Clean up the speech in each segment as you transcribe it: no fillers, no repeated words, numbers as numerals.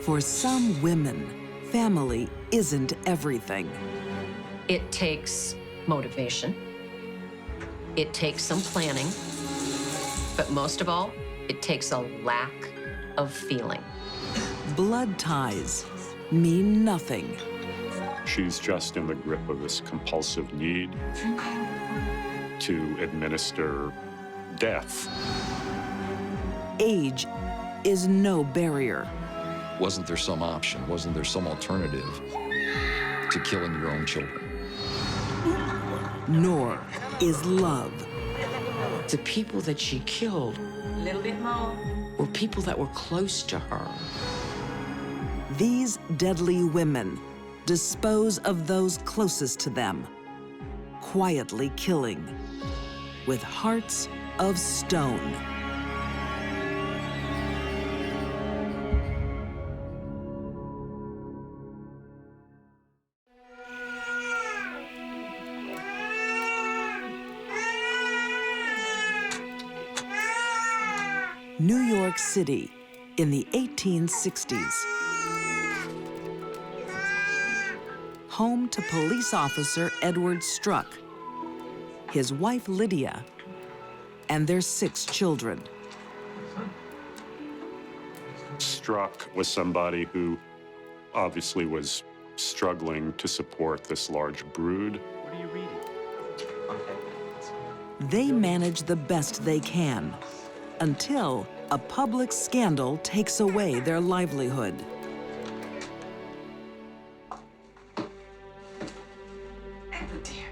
For some women, family isn't everything. It takes motivation. It takes some planning. But most of all, it takes a lack of feeling. Blood ties mean nothing. She's just in the grip of this compulsive need to administer death. Age is no barrier. Wasn't there some option? Wasn't there some alternative to killing your own children? Nor is love. The people that she killed were people that were close to her. These deadly women dispose of those closest to them, quietly killing with hearts of stone. New York City in the 1860s. Home to police officer Edward Struck, his wife Lydia, and their 6 children. Struck was somebody who obviously was struggling to support this large brood. What are you reading? They manage the best they can until a public scandal takes away their livelihood. Edward, dear.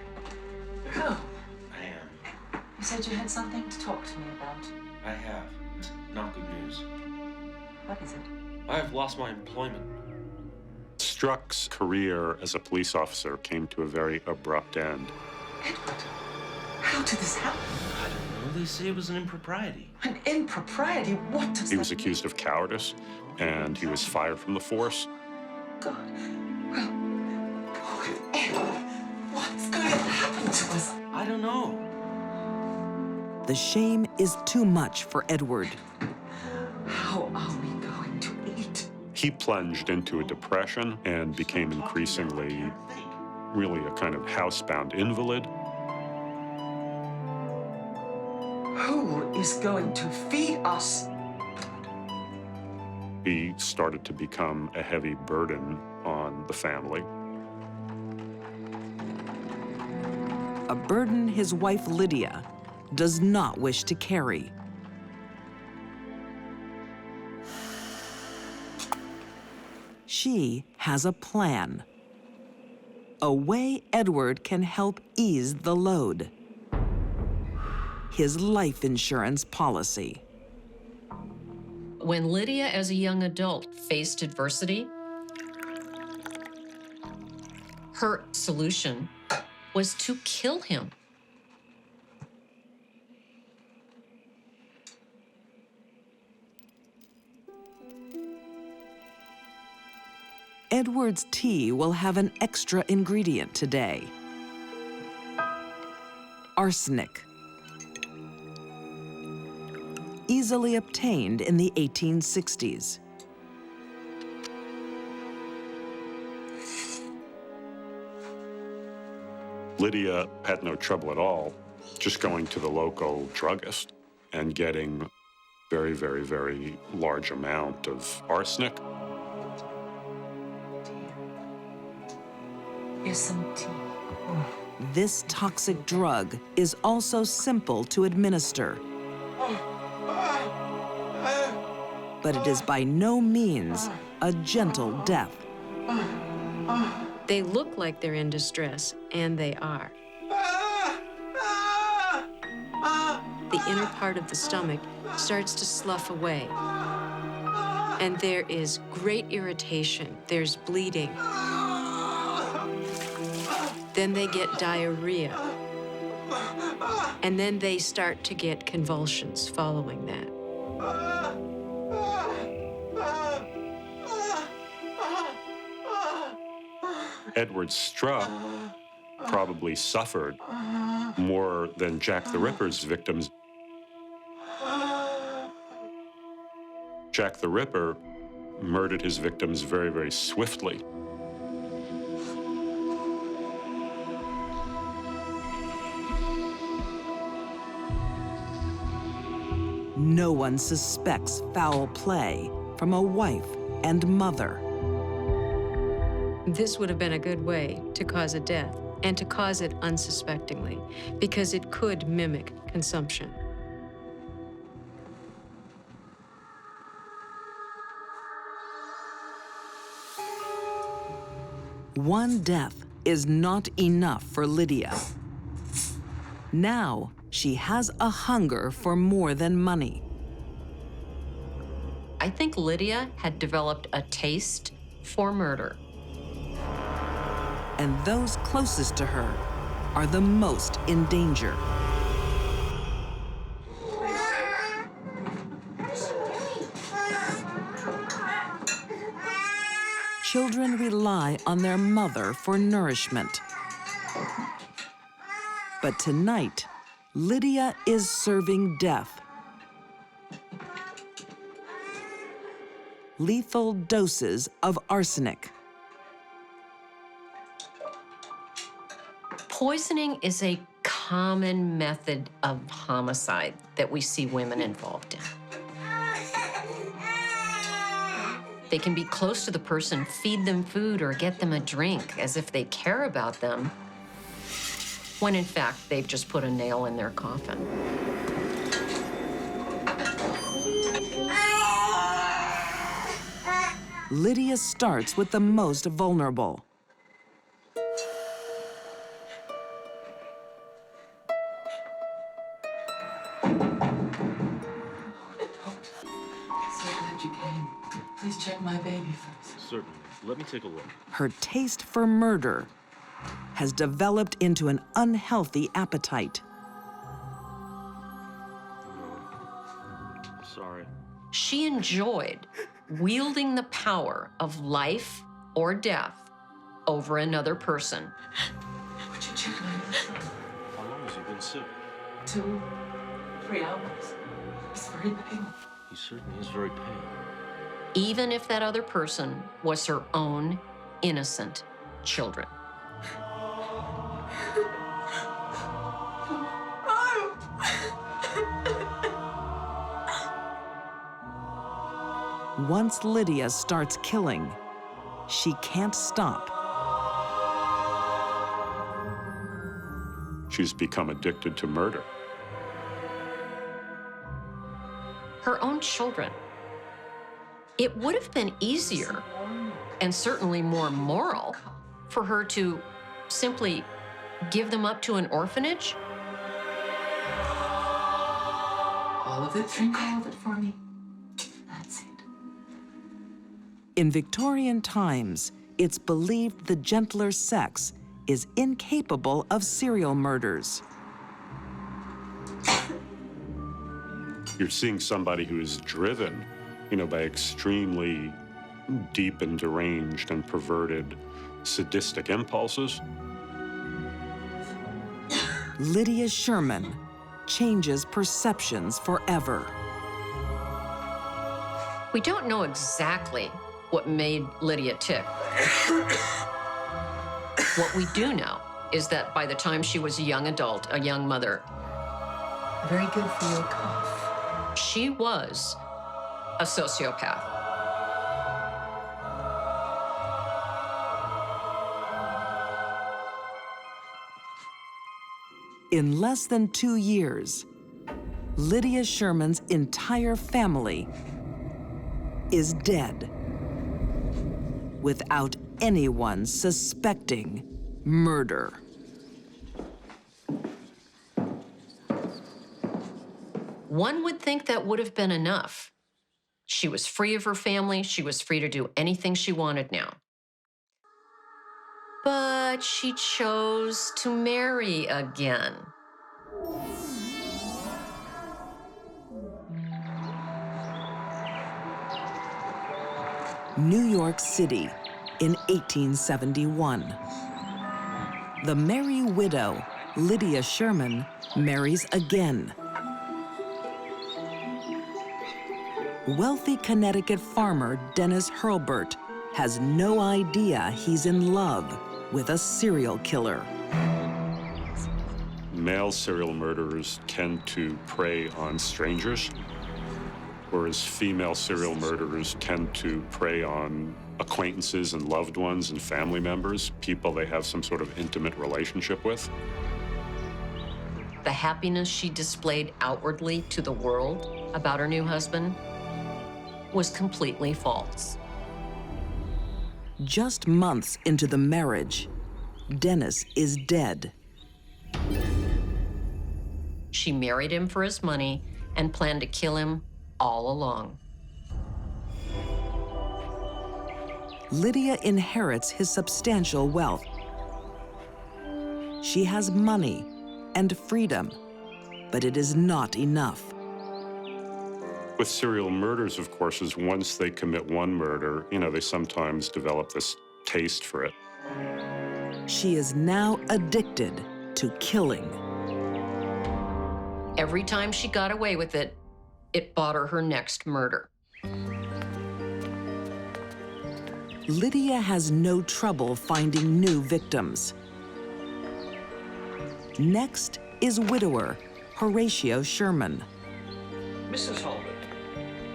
You're home. I am. You said you had something to talk to me about. I have. Not good news. What is it? I have lost my employment. Struck's career as a police officer came to a very abrupt end. Edward, how did this happen? I don't know. They say it was an impropriety. An impropriety? What does He that was accused of cowardice, and he was fired from the force. mean? God. Well, Edward, what's going to happen to us? I don't know. The shame is too much for Edward. How are we going to eat? He plunged into a depression and became increasingly really a kind of housebound invalid. Who is going to feed us? He started to become a heavy burden on the family. A burden his wife Lydia does not wish to carry. She has a plan. A way Edward can help ease the load. His life insurance policy. When Lydia, as a young adult, faced adversity, her solution was to kill him. Edward's tea will have an extra ingredient today. Arsenic. Easily obtained in the 1860s. Lydia had no trouble at all just going to the local druggist and getting very, very, very large amount of arsenic. Here's some tea. This toxic drug is also simple to administer. But it is by no means a gentle death. They look like they're in distress, and they are. The inner part of the stomach starts to slough away. And there is great irritation. There's bleeding. Then they get diarrhea. And then they start to get convulsions following that. Edward Struck probably suffered more than Jack the Ripper's victims. Jack the Ripper murdered his victims very, very swiftly. No one suspects foul play from a wife and mother. This would have been a good way to cause a death, and to cause it unsuspectingly, because it could mimic consumption. One death is not enough for Lydia. Now, she has a hunger for more than money. I think Lydia had developed a taste for murder. And those closest to her are the most in danger. Children rely on their mother for nourishment. But tonight, Lydia is serving death. Lethal doses of arsenic. Poisoning is a common method of homicide that we see women involved in. They can be close to the person, feed them food, or get them a drink as if they care about them, when in fact they've just put a nail in their coffin. Lydia starts with the most vulnerable. So glad you came. Please check my baby first. Certainly. Let me take a look. Her taste for murder has developed into an unhealthy appetite. Sorry. She enjoyed wielding the power of life or death over another person. Would you check my son? How long has he been sick? 2, 3 hours. He's very painful. He certainly is very pale. Even if that other person was her own innocent children. Once Lydia starts killing, she can't stop. She's become addicted to murder. Her own children. It would have been easier and certainly more moral for her to simply give them up to an orphanage. All of it. Drink all of it for me. That's it. In Victorian times, it's believed the gentler sex is incapable of serial murders. You're seeing somebody who is driven, by extremely deep and deranged and perverted sadistic impulses. Lydia Sherman changes perceptions forever. We don't know exactly what made Lydia tick. What we do know is that by the time she was a young adult, a young mother, Very good for your cough. she was a sociopath. In less than 2 years, Lydia Sherman's entire family is dead without anyone suspecting murder. One would think that would have been enough. She was free of her family. She was free to do anything she wanted now. But she chose to marry again. New York City in 1871. The merry widow, Lydia Sherman, marries again. wealthy Connecticut farmer Dennis Hurlburt has no idea he's in love with a serial killer. Male serial murderers tend to prey on strangers, whereas female serial murderers tend to prey on acquaintances and loved ones and family members, people they have some sort of intimate relationship with. The happiness she displayed outwardly to the world about her new husband was completely false. Just months into the marriage, Dennis is dead. She married him for his money and planned to kill him all along. Lydia inherits his substantial wealth. She has money and freedom, but it is not enough. With serial murders, of course, is once they commit one murder, they sometimes develop this taste for it. She is now addicted to killing. Every time she got away with it, it bought her next murder. Lydia has no trouble finding new victims. Next is widower Horatio Sherman. Mrs. Holbert,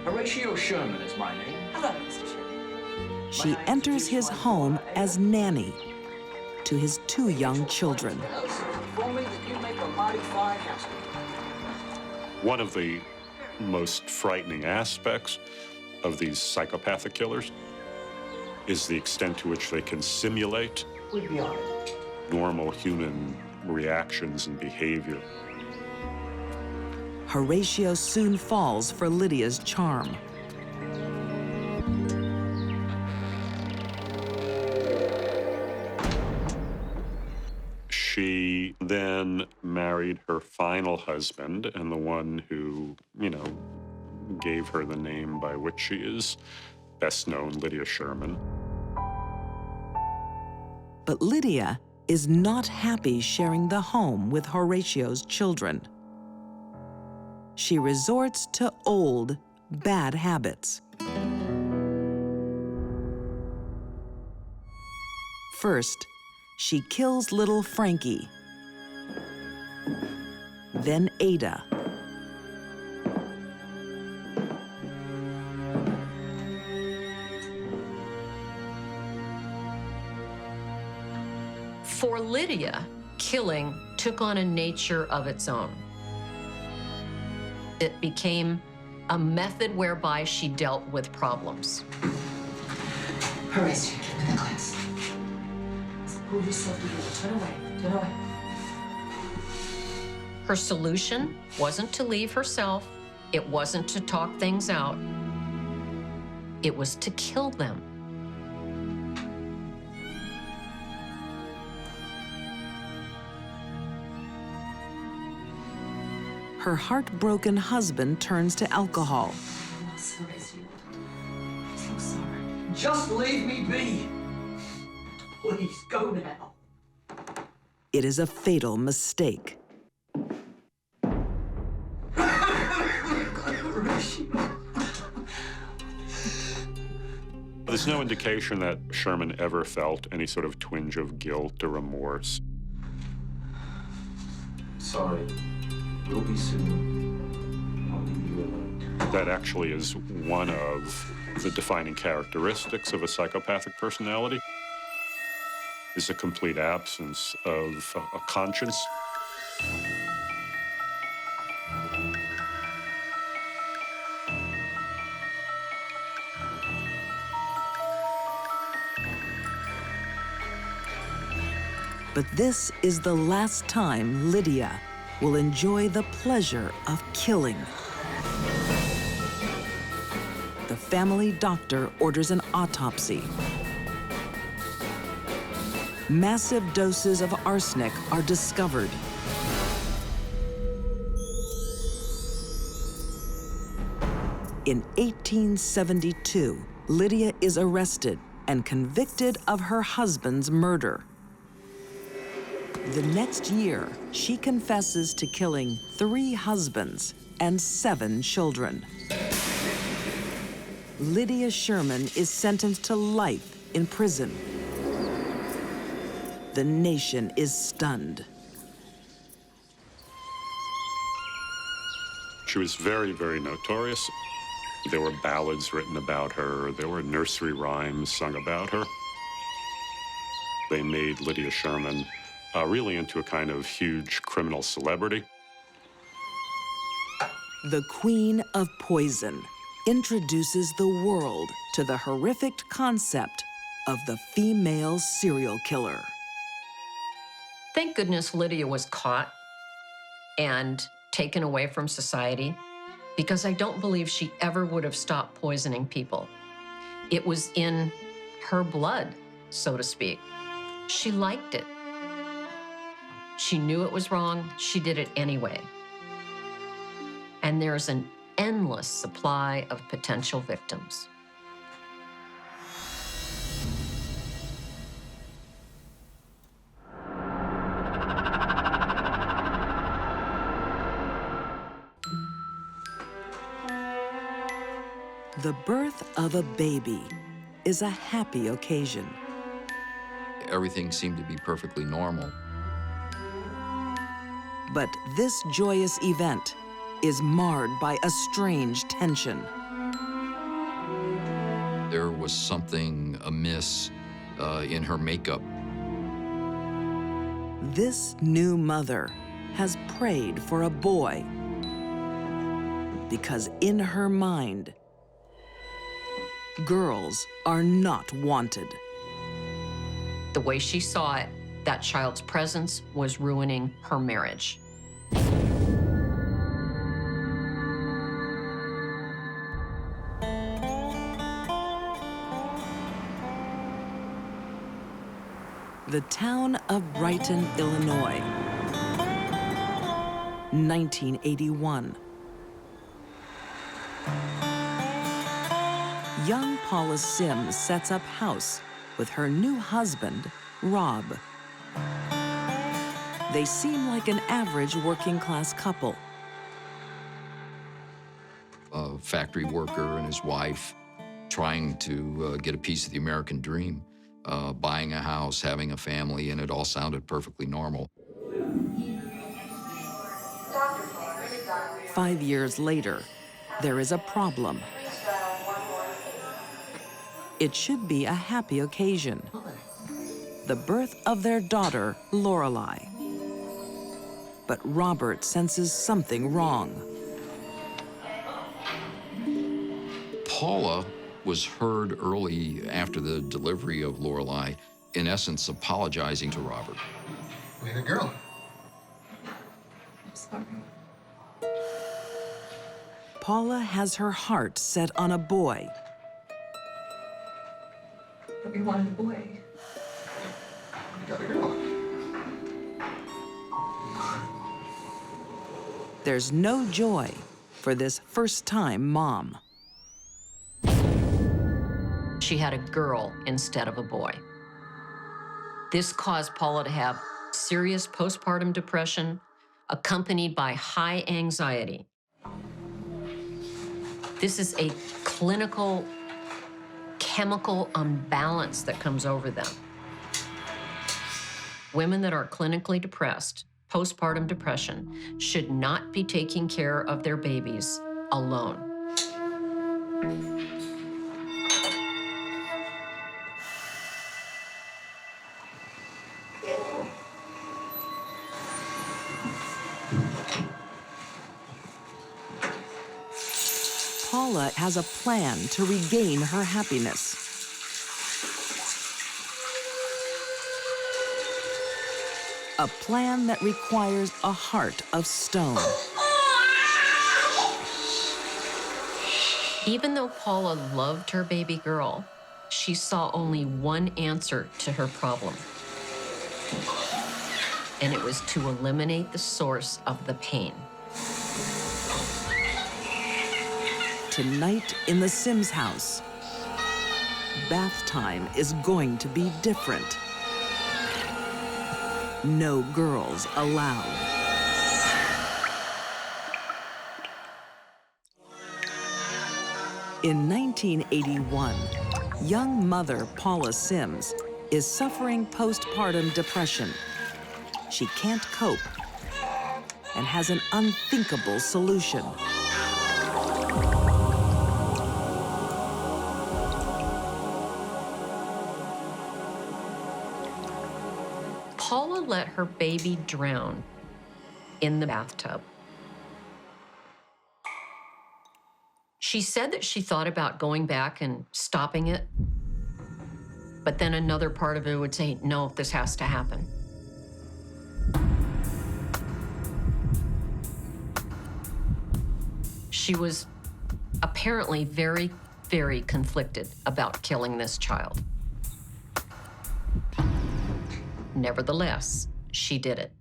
Horatio Sherman is my name. Hello, Mr. Sherman. She enters his home as nanny to his 2 young children. For me that you make a mighty fine housekeeper. One of the most frightening aspects of these psychopathic killers is the extent to which they can simulate We'd be honored. normal human reactions and behavior. Horatio soon falls for Lydia's charm. She then married her final husband, and the one who, gave her the name by which she is best known, Lydia Sherman. But Lydia is not happy sharing the home with Horatio's children. She resorts to old, bad habits. First, she kills little Frankie, then Ada, For Lydia, killing took on a nature of its own. It became a method whereby she dealt with problems. Horatio, give me the glass. Pull yourself together. Turn away. Turn away. Her solution wasn't to leave herself. It wasn't to talk things out. It was to kill them. her heartbroken husband turns to alcohol. I'm sorry. Just leave me be. Please, go now. It is a fatal mistake. There's no indication that Sherman ever felt any sort of twinge of guilt or remorse. Sorry. We'll be soon. I'll leave you alone. That actually is one of the defining characteristics of a psychopathic personality, is a complete absence of a conscience. But this is the last time Lydia will enjoy the pleasure of killing. The family doctor orders an autopsy. Massive doses of arsenic are discovered. In 1872, Lydia is arrested and convicted of her husband's murder. The next year, she confesses to killing 3 husbands and 7 children. Lydia Sherman is sentenced to life in prison. The nation is stunned. She was very, very notorious. There were ballads written about her. There were nursery rhymes sung about her. They made Lydia Sherman really into a kind of huge criminal celebrity. The Queen of Poison introduces the world to the horrific concept of the female serial killer. Thank goodness Lydia was caught and taken away from society, because I don't believe she ever would have stopped poisoning people. It was in her blood, so to speak. She liked it. She knew it was wrong. She did it anyway. And there's an endless supply of potential victims. The birth of a baby is a happy occasion. Everything seemed to be perfectly normal. But this joyous event is marred by a strange tension. There was something amiss in her makeup. This new mother has prayed for a boy because in her mind, girls are not wanted. The way she saw it, that child's presence was ruining her marriage. The town of Brighton, Illinois, 1981. Young Paula Sims sets up house with her new husband, Rob. They seem like an average working-class couple. A factory worker and his wife trying to get a piece of the American dream, buying a house, having a family, and it all sounded perfectly normal. 5 years later, there is a problem. It should be a happy occasion. The birth of their daughter, Lorelei. But Robert senses something wrong. Paula was heard early after the delivery of Lorelei, in essence, apologizing to Robert. Way to go. I'm sorry. Paula has her heart set on a boy. We wanted a boy. You got a girl. There's no joy for this first-time mom. She had a girl instead of a boy. This caused Paula to have serious postpartum depression, accompanied by high anxiety. This is a clinical chemical imbalance that comes over them. Women that are clinically depressed, postpartum depression, should not be taking care of their babies alone. Paula has a plan to regain her happiness. A plan that requires a heart of stone. Even though Paula loved her baby girl, she saw only one answer to her problem. And it was to eliminate the source of the pain. Tonight in the Sims house, bath time is going to be different. No girls allowed. In 1981, young mother Paula Sims is suffering postpartum depression. She can't cope and has an unthinkable solution. Paula let her baby drown in the bathtub. She said that she thought about going back and stopping it, but then another part of her would say, no, this has to happen. She was apparently very, very conflicted about killing this child. Nevertheless, she did it.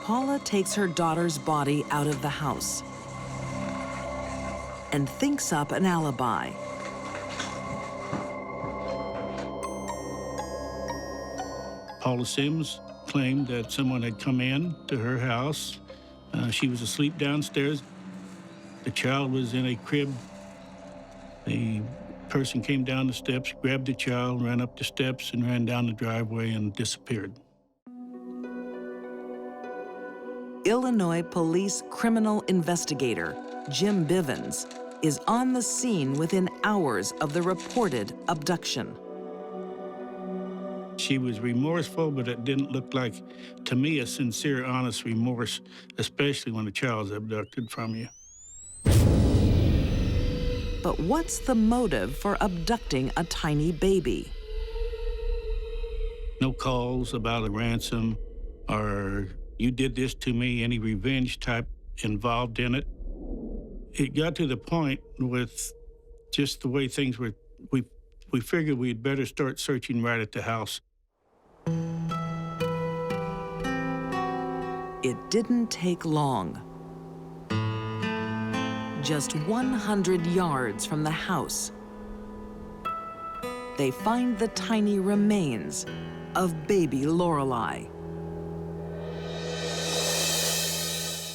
Paula takes her daughter's body out of the house and thinks up an alibi. Paula Sims claimed that someone had come in to her house. She was asleep downstairs. The child was in a crib. The person came down the steps, grabbed the child, ran up the steps, and ran down the driveway and disappeared. Illinois police criminal investigator Jim Bivens is on the scene within hours of the reported abduction. She was remorseful, but it didn't look like, to me, a sincere, honest remorse, especially when a child's abducted from you. But what's the motive for abducting a tiny baby? No calls about a ransom or you did this to me, any revenge type involved in it. It got to the point with just the way things were, we figured we'd better start searching right at the house. It didn't take long. Just 100 yards from the house, they find the tiny remains of baby Lorelei.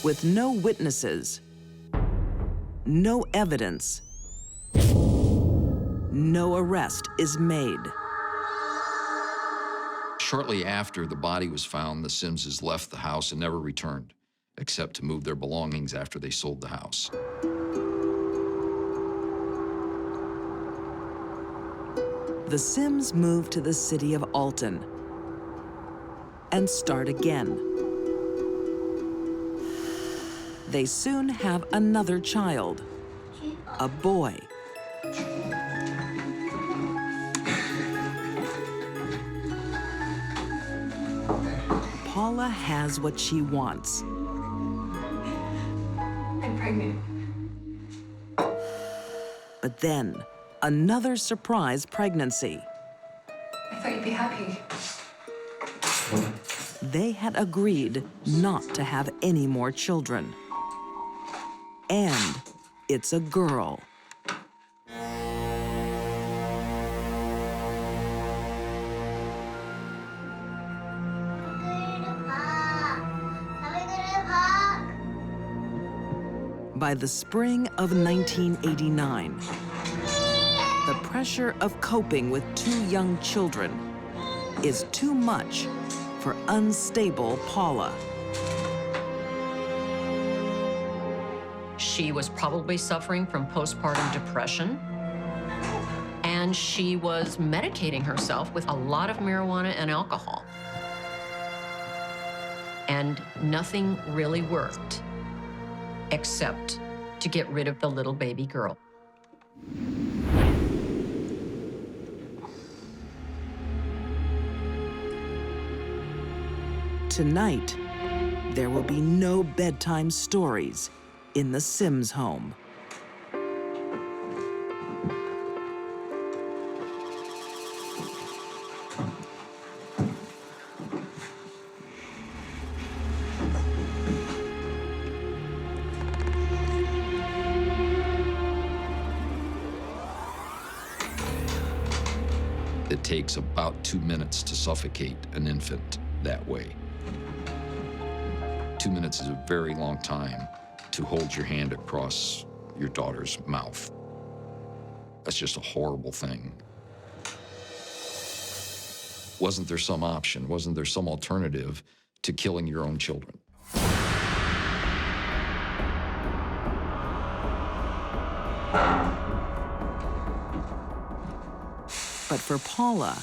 With no witnesses, no evidence, no arrest is made. Shortly after the body was found, the Simses left the house and never returned, except to move their belongings after they sold the house. The Sims move to the city of Alton and start again. They soon have another child, a boy. Paula has what she wants. I'm pregnant. But then, another surprise pregnancy. I thought you'd be happy. They had agreed not to have any more children. And it's a girl. By the spring of 1989, the pressure of coping with 2 young children is too much for unstable Paula. She was probably suffering from postpartum depression, and she was medicating herself with a lot of marijuana and alcohol. And nothing really worked, except to get rid of the little baby girl. Tonight, there will be no bedtime stories in the Sims home. It takes about 2 minutes to suffocate an infant that way. 2 minutes is a very long time to hold your hand across your daughter's mouth. That's just a horrible thing. Wasn't there some option? Wasn't there some alternative to killing your own children? But for Paula,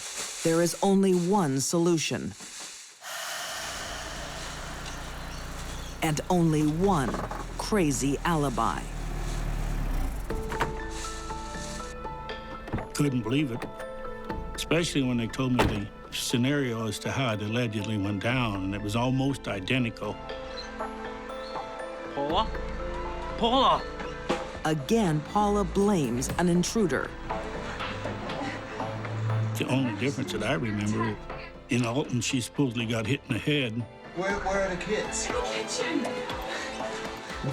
there is only one solution. And only one crazy alibi. Couldn't believe it, especially when they told me the scenario as to how it allegedly went down, and it was almost identical. Paula? Paula! Again, Paula blames an intruder. The only difference that I remember, in Alton, she supposedly got hit in the head. Where are the kids? Kitchen.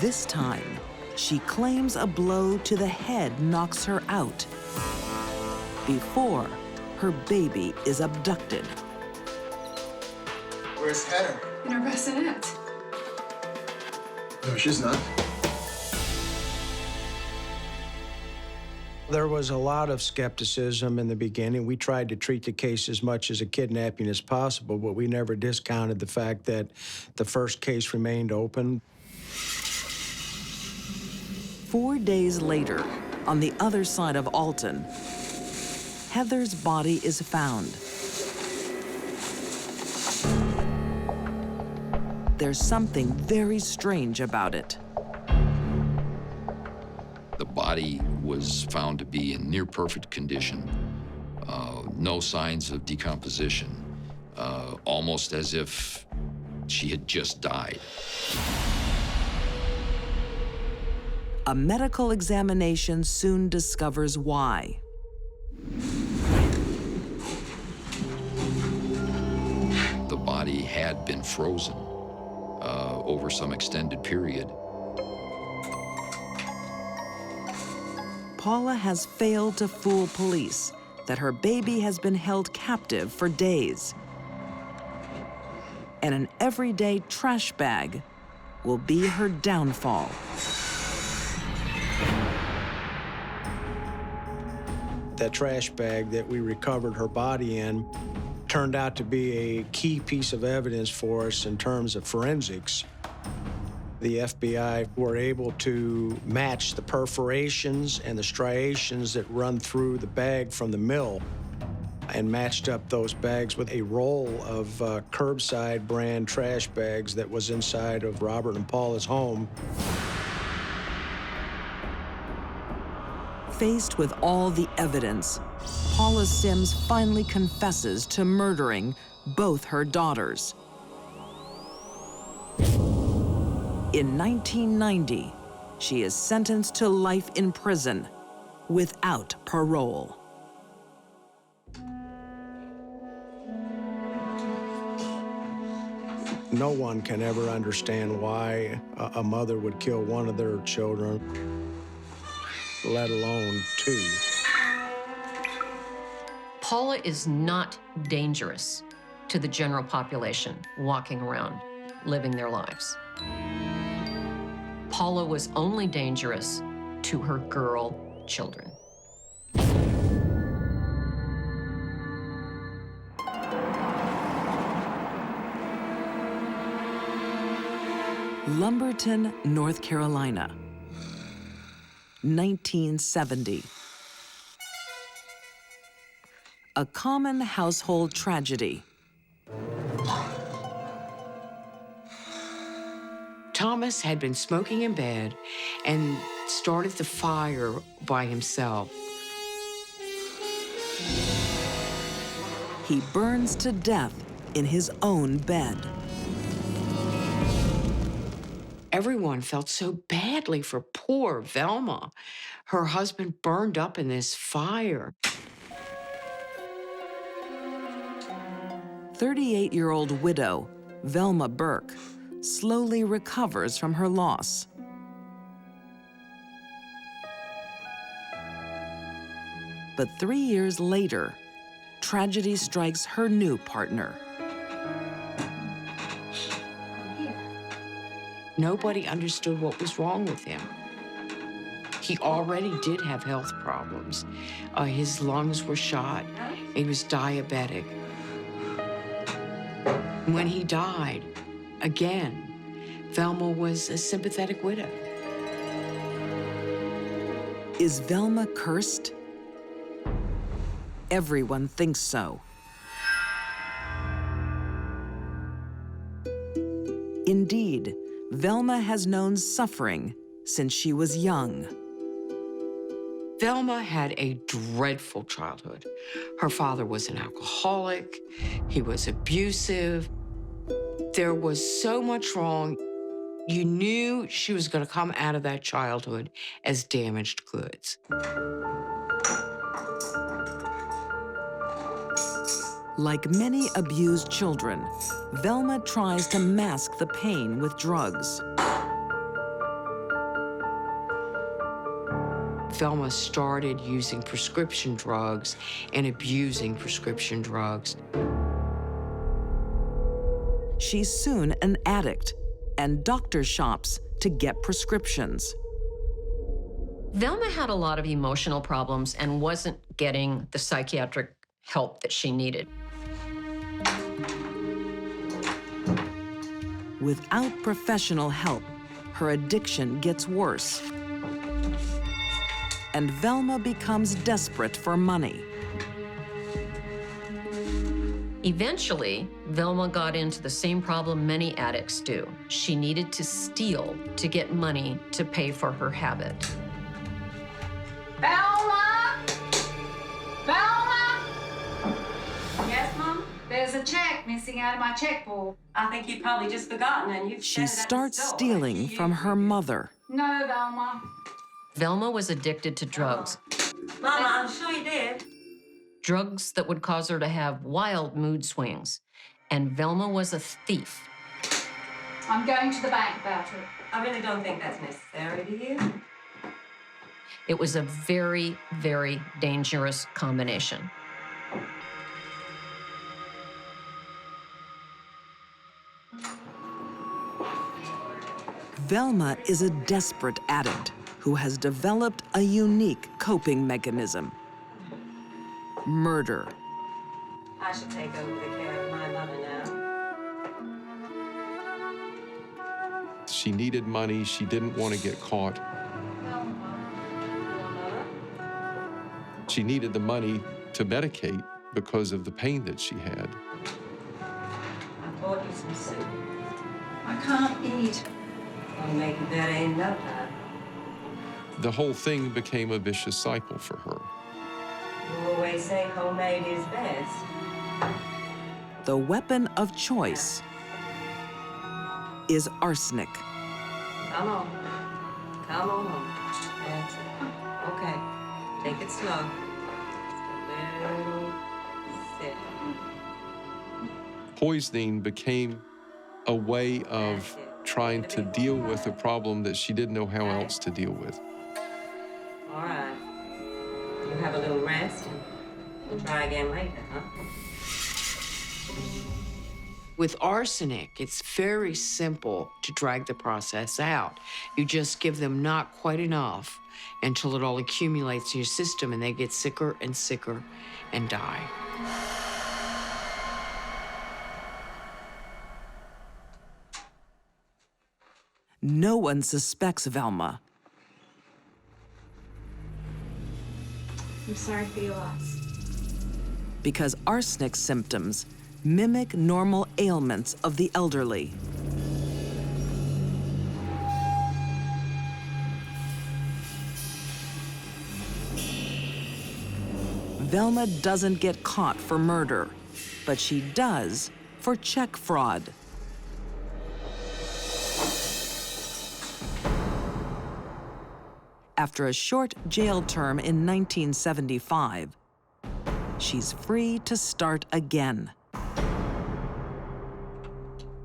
This time, she claims a blow to the head knocks her out before her baby is abducted. Where's Heather? In her bassinet. No, she's not. There was a lot of skepticism in the beginning. We tried to treat the case as much as a kidnapping as possible, but we never discounted the fact that the first case remained open. 4 days later, on the other side of Alton, Heather's body is found. There's something very strange about it. The body was found to be in near perfect condition, no signs of decomposition, almost as if she had just died. A medical examination soon discovers why. The body had been frozen over some extended period. Paula has failed to fool police that her baby has been held captive for days. And an everyday trash bag will be her downfall. That trash bag that we recovered her body in turned out to be a key piece of evidence for us in terms of forensics. The FBI were able to match the perforations and the striations that run through the bag from the mill and matched up those bags with a roll of curbside brand trash bags that was inside of Robert and Paula's home. Faced with all the evidence, Paula Sims finally confesses to murdering both her daughters. In 1990, she is sentenced to life in prison without parole. No one can ever understand why a mother would kill one of their children, let alone two. Paula is not dangerous to the general population walking around, living their lives. Paula was only dangerous to her girl children. Lumberton, North Carolina, 1970. A common household tragedy. Thomas had been smoking in bed and started the fire by himself. He burns to death in his own bed. Everyone felt so badly for poor Velma. Her husband burned up in this fire. 38-year-old widow, Velma Burke, slowly recovers from her loss. But 3 years later, tragedy strikes her new partner. Nobody understood what was wrong with him. He already did have health problems. His lungs were shot. He was diabetic. When he died, again, Velma was a sympathetic widow. Is Velma cursed? Everyone thinks so. Indeed, Velma has known suffering since she was young. Velma had a dreadful childhood. Her father was an alcoholic. He was abusive. There was so much wrong. You knew she was going to come out of that childhood as damaged goods. Like many abused children, Velma tries to mask the pain with drugs. Velma started using prescription drugs and abusing prescription drugs. She's soon an addict, and doctor shops to get prescriptions. Velma had a lot of emotional problems and wasn't getting the psychiatric help that she needed. Without professional help, her addiction gets worse. And Velma becomes desperate for money. Eventually, Velma got into the same problem many addicts do. She needed to steal to get money to pay for her habit. Velma! Velma! Yes, Mom? There's a check missing out of my checkbook. I think you've probably just forgotten and you've She starts stealing from her mother. No, Velma. Velma was addicted to drugs. Mama, I'm sure you did. Drugs that would cause her to have wild mood swings. And Velma was a thief. I'm going to the bank about it. I really don't think that's necessary, do you? It was a very, very dangerous combination. Velma is a desperate addict who has developed a unique coping mechanism: murder. I should take over the care of my mother now. She needed money. She didn't want to get caught. She needed the money to medicate because of the pain that she had. I bought you some soup. I can't eat. I'll make you better in no time. The whole thing became a vicious cycle for her. You always say homemade is best. The weapon of choice is arsenic. Come on. Come on home. That's it. Okay. Take it slow. Just a little sip. Poisoning became a way of trying to deal with a problem that she didn't know how else to deal with. All right. You have a little rest and we'll try again later, huh? With arsenic, it's very simple to drag the process out. You just give them not quite enough until it all accumulates in your system and they get sicker and sicker and die. No one suspects Velma. I'm sorry for your loss. Because arsenic symptoms mimic normal ailments of the elderly. Velma doesn't get caught for murder, but she does for check fraud. After a short jail term in 1975, she's free to start again.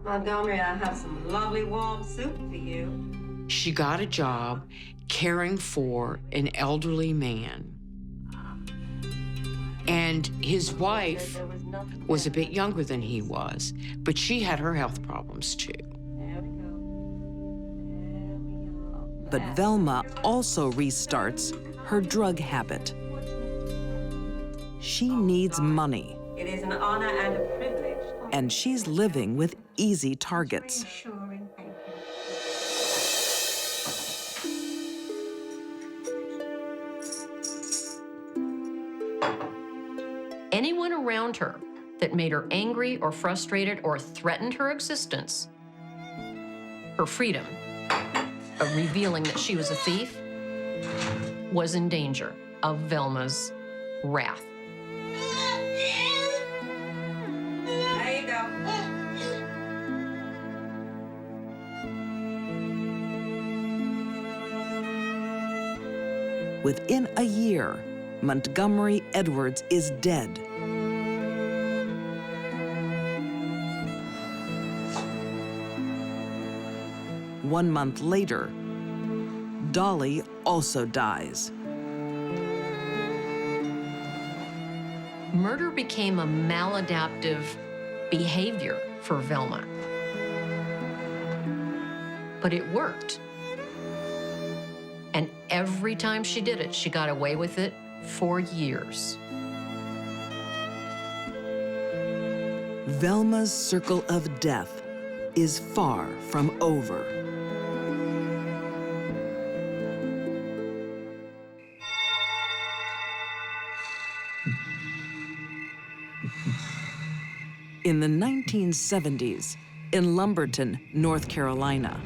Montgomery, I have some lovely warm soup for you. She got a job caring for an elderly man. And his wife was a bit younger than he was, but she had her health problems too. But Velma also restarts her drug habit. She needs money, It is an honor and a privilege. and she's living with easy targets. Anyone around her that made her angry or frustrated or threatened her existence, her freedom of revealing that she was a thief, was in danger of Velma's wrath. There you go. Within a year, Montgomery Edwards is dead. One month later, Dolly also dies. Murder became a maladaptive behavior for Velma. But it worked. And every time she did it, she got away with it for years. Velma's circle of death is far from over. In the 1970s, in Lumberton, North Carolina,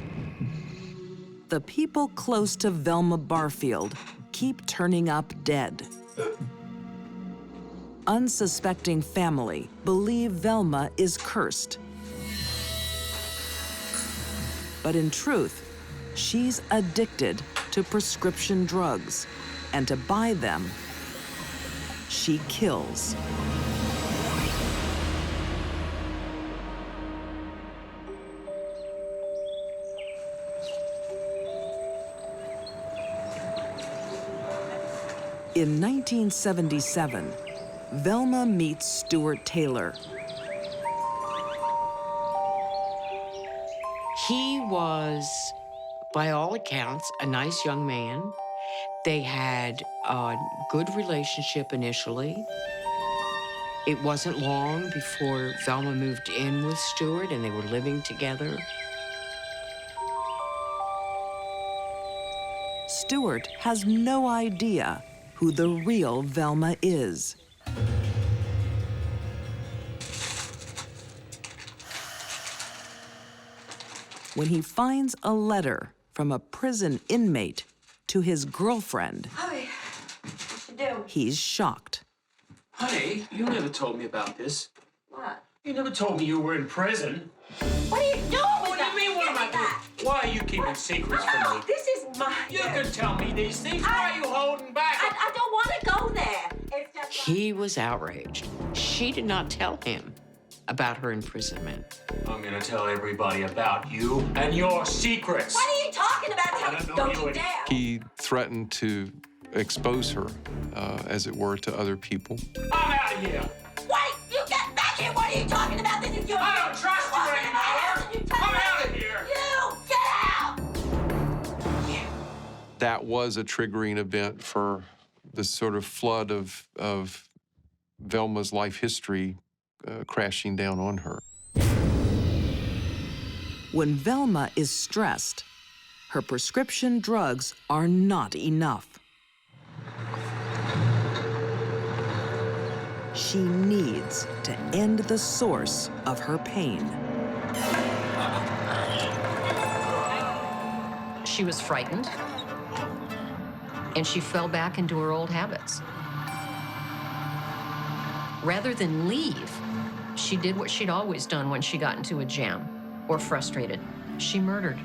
the people close to Velma Barfield keep turning up dead. Unsuspecting family believe Velma is cursed. But in truth, she's addicted to prescription drugs, and to buy them, she kills. In 1977, Velma meets Stuart Taylor. He was, by all accounts, a nice young man. They had a good relationship initially. It wasn't long before Velma moved in with Stuart and they were living together. Stuart has no idea who the real Velma is. When he finds a letter from a prison inmate to his girlfriend, Honey, what you do? he's shocked. Honey, you never told me about this. What? You never told me you were in prison. What are you doing with What do you mean, what am I doing? Why are you keeping secrets from me? This is my... You can tell me these things. Why are you holding back? I don't want to go there. It's just... He was outraged. She did not tell him about her imprisonment. I'm gonna tell everybody about you and your secrets. What are you talking about? Don't you dare. He threatened to expose her, as it were, to other people. I'm out of here. Wait, you get back here. What are you talking about? This is your... I don't trust you anymore. I'm out of here. You, get out. That was a triggering event for the sort of flood of Velma's life history crashing down on her. When Velma is stressed, her prescription drugs are not enough. She needs to end the source of her pain. She was frightened, and she fell back into her old habits. Rather than leave, she did what she'd always done when she got into a jam or frustrated. She murdered.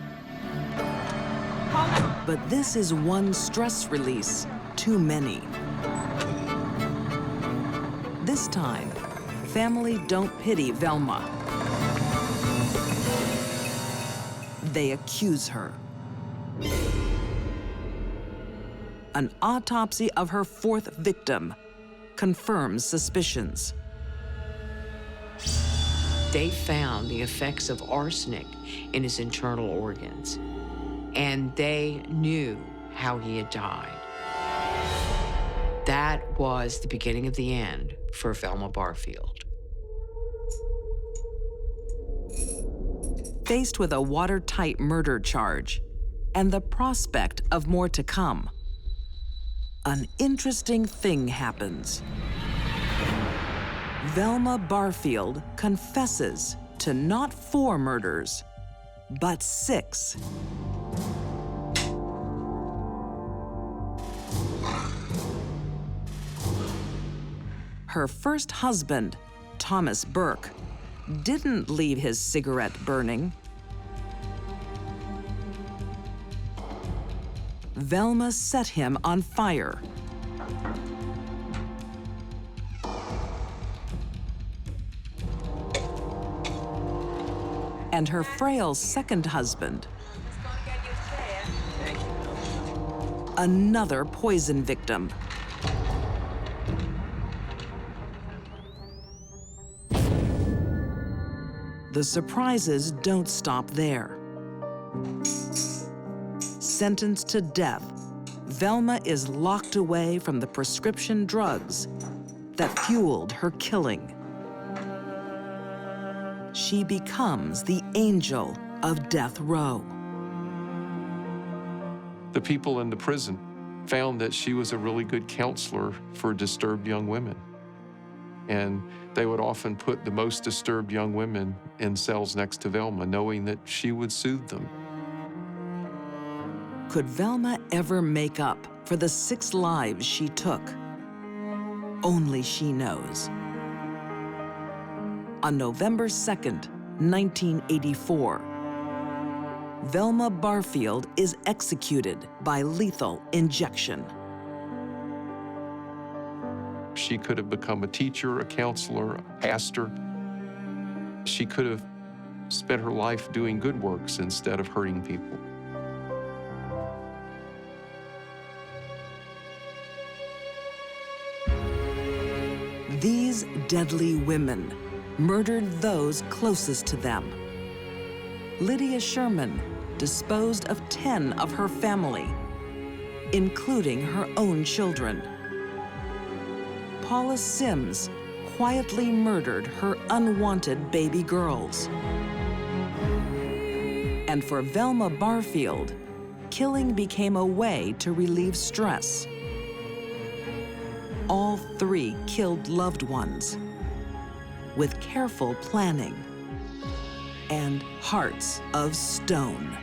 But this is one stress release too many. This time, family don't pity Velma. They accuse her. An autopsy of her fourth victim confirms suspicions. They found the effects of arsenic in his internal organs, and they knew how he had died. That was the beginning of the end for Velma Barfield. Faced with a watertight murder charge and the prospect of more to come, an interesting thing happens. Velma Barfield confesses to not 4 murders, but 6. Her first husband, Thomas Burke, didn't leave his cigarette burning. Velma set him on fire. And her frail second husband, another poison victim. The surprises don't stop there. Sentenced to death, Velma is locked away from the prescription drugs that fueled her killing. She becomes the angel of death row. The people in the prison found that she was a really good counselor for disturbed young women. And they would often put the most disturbed young women in cells next to Velma, knowing that she would soothe them. Could Velma ever make up for the 6 lives she took? Only she knows. On November 2nd, 1984, Velma Barfield is executed by lethal injection. She could have become a teacher, a counselor, a pastor. She could have spent her life doing good works instead of hurting people. These deadly women murdered those closest to them. Lydia Sherman disposed of 10 of her family, including her own children. Paula Sims quietly murdered her unwanted baby girls. And for Velma Barfield, killing became a way to relieve stress. All 3 killed loved ones with careful planning and hearts of stone.